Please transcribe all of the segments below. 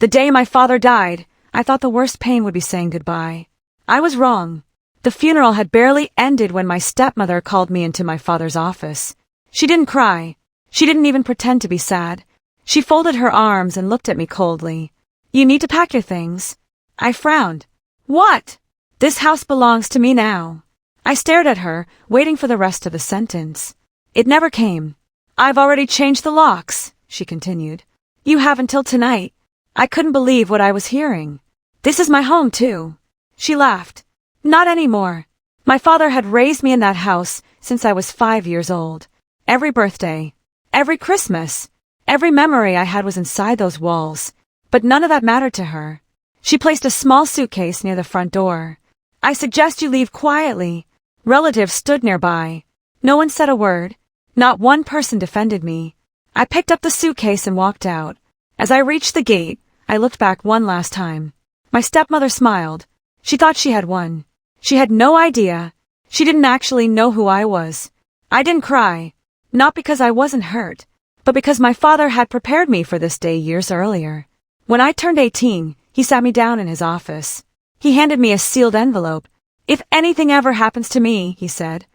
The day my father died, I thought the worst pain would be saying goodbye. I was wrong. The funeral had barely ended when my stepmother called me into my father's office. She didn't cry. She didn't even pretend to be sad. She folded her arms and looked at me coldly. "You need to pack your things." I frowned. "What?" "This house belongs to me now." I stared at her, waiting for the rest of the sentence. It never came. "I've already changed the locks," she continued. "You have until tonight." I couldn't believe what I was hearing. "This is my home, too." She laughed. "Not anymore. My father had raised me in that house since I was 5 years old. Every birthday, every Christmas, every memory I had was inside those walls. But none of that mattered to her. She placed a small suitcase near the front door. "I suggest you leave quietly." Relatives stood nearby. No one said a word. Not one person defended me. I picked up the suitcase and walked out. As I reached the gate, I looked back one last time. My stepmother smiled. She thought she had won. She had no idea. She didn't actually know who I was. I didn't cry. Not because I wasn't hurt, but because my father had prepared me for this day years earlier. When I turned 18, he sat me down in his office. He handed me a sealed envelope. "If anything ever happens to me," he said,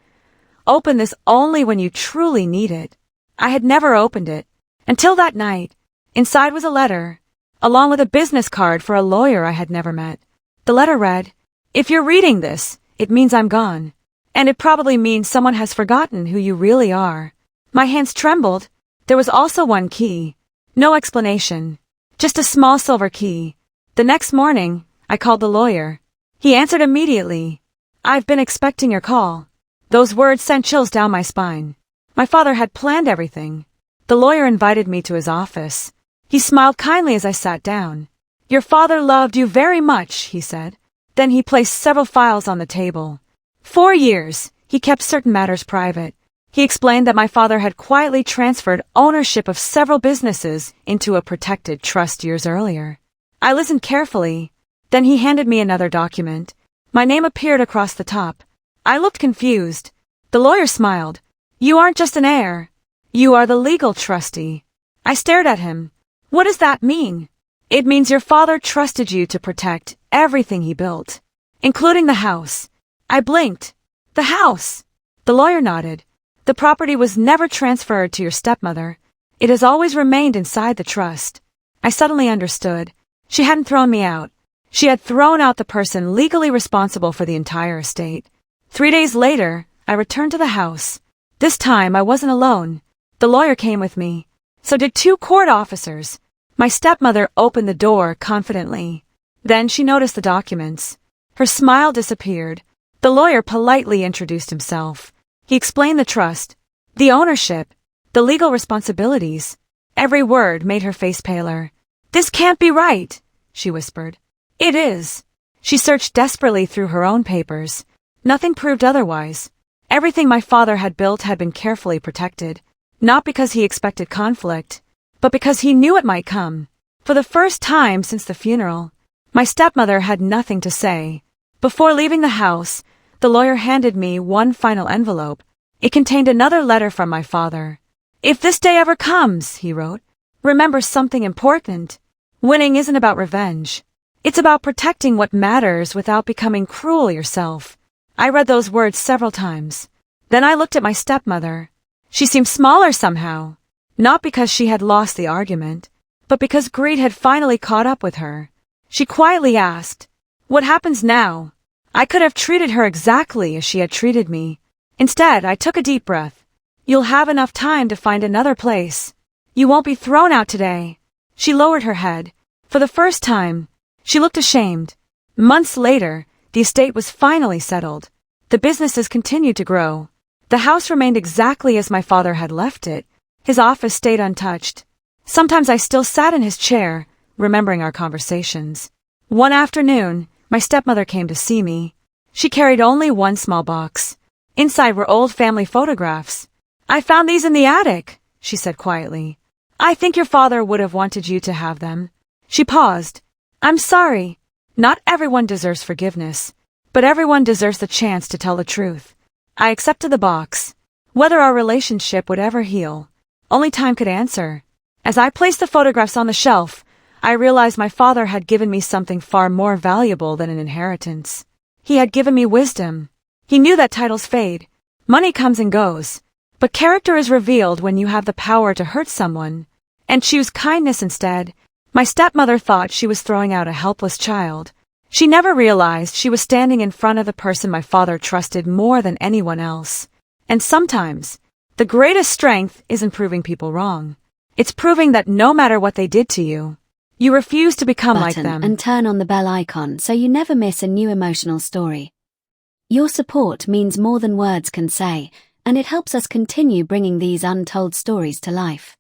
"open this only when you truly need it." I had never opened it. Until that night. Inside was a letter, along with a business card for a lawyer I had never met. The letter read, "If you're reading this, it means I'm gone. And it probably means someone has forgotten who you really are." My hands trembled. There was also one key. No explanation. Just a small silver key. The next morning, I called the lawyer. He answered immediately. "I've been expecting your call." Those words sent chills down my spine. My father had planned everything. The lawyer invited me to his office. He smiled kindly as I sat down. "Your father loved you very much," he said. Then he placed several files on the table. 4 years, he kept certain matters private. He explained that my father had quietly transferred ownership of several businesses into a protected trust years earlier. I listened carefully. Then he handed me another document. My name appeared across the top. I looked confused. The lawyer smiled. "You aren't just an heir. You are the legal trustee." I stared at him. "What does that mean?" "It means your father trusted you to protect everything he built, including the house." I blinked. "The house?" The lawyer nodded. "The property was never transferred to your stepmother. It has always remained inside the trust." I suddenly understood. She hadn't thrown me out. She had thrown out the person legally responsible for the entire estate. 3 days later, I returned to the house. This time I wasn't alone. The lawyer came with me. So did 2 court officers. My stepmother opened the door confidently. Then she noticed the documents. Her smile disappeared. The lawyer politely introduced himself. He explained the trust, the ownership, the legal responsibilities. Every word made her face paler. "This can't be right," she whispered. "It is." She searched desperately through her own papers. Nothing proved otherwise. Everything my father had built had been carefully protected, not because he expected conflict, but because he knew it might come. For the first time since the funeral, my stepmother had nothing to say. Before leaving the house, the lawyer handed me one final envelope. It contained another letter from my father. "If this day ever comes," he wrote, "remember something important. Winning isn't about revenge. It's about protecting what matters without becoming cruel yourself." I read those words several times. Then I looked at my stepmother. She seemed smaller somehow, not because she had lost the argument, but because greed had finally caught up with her. She quietly asked, "What happens now?" I could have treated her exactly as she had treated me. Instead, I took a deep breath. "You'll have enough time to find another place. You won't be thrown out today." She lowered her head. For the first time, she looked ashamed. Months later, the estate was finally settled. The businesses continued to grow. The house remained exactly as my father had left it. His office stayed untouched. Sometimes I still sat in his chair, remembering our conversations. One afternoon, my stepmother came to see me. She carried only one small box. Inside were old family photographs. "I found these in the attic," she said quietly. "I think your father would have wanted you to have them." She paused. "I'm sorry. Not everyone deserves forgiveness, but everyone deserves the chance to tell the truth." I accepted the box. Whether our relationship would ever heal, only time could answer. As I placed the photographs on the shelf, I realized my father had given me something far more valuable than an inheritance. He had given me wisdom. He knew that titles fade. Money comes and goes. But character is revealed when you have the power to hurt someone and choose kindness instead. My stepmother thought she was throwing out a helpless child. She never realized she was standing in front of the person my father trusted more than anyone else. And sometimes, the greatest strength isn't proving people wrong. It's proving that no matter what they did to you, you refuse to become like them. And turn on the bell icon so you never miss a new emotional story. Your support means more than words can say, and it helps us continue bringing these untold stories to life.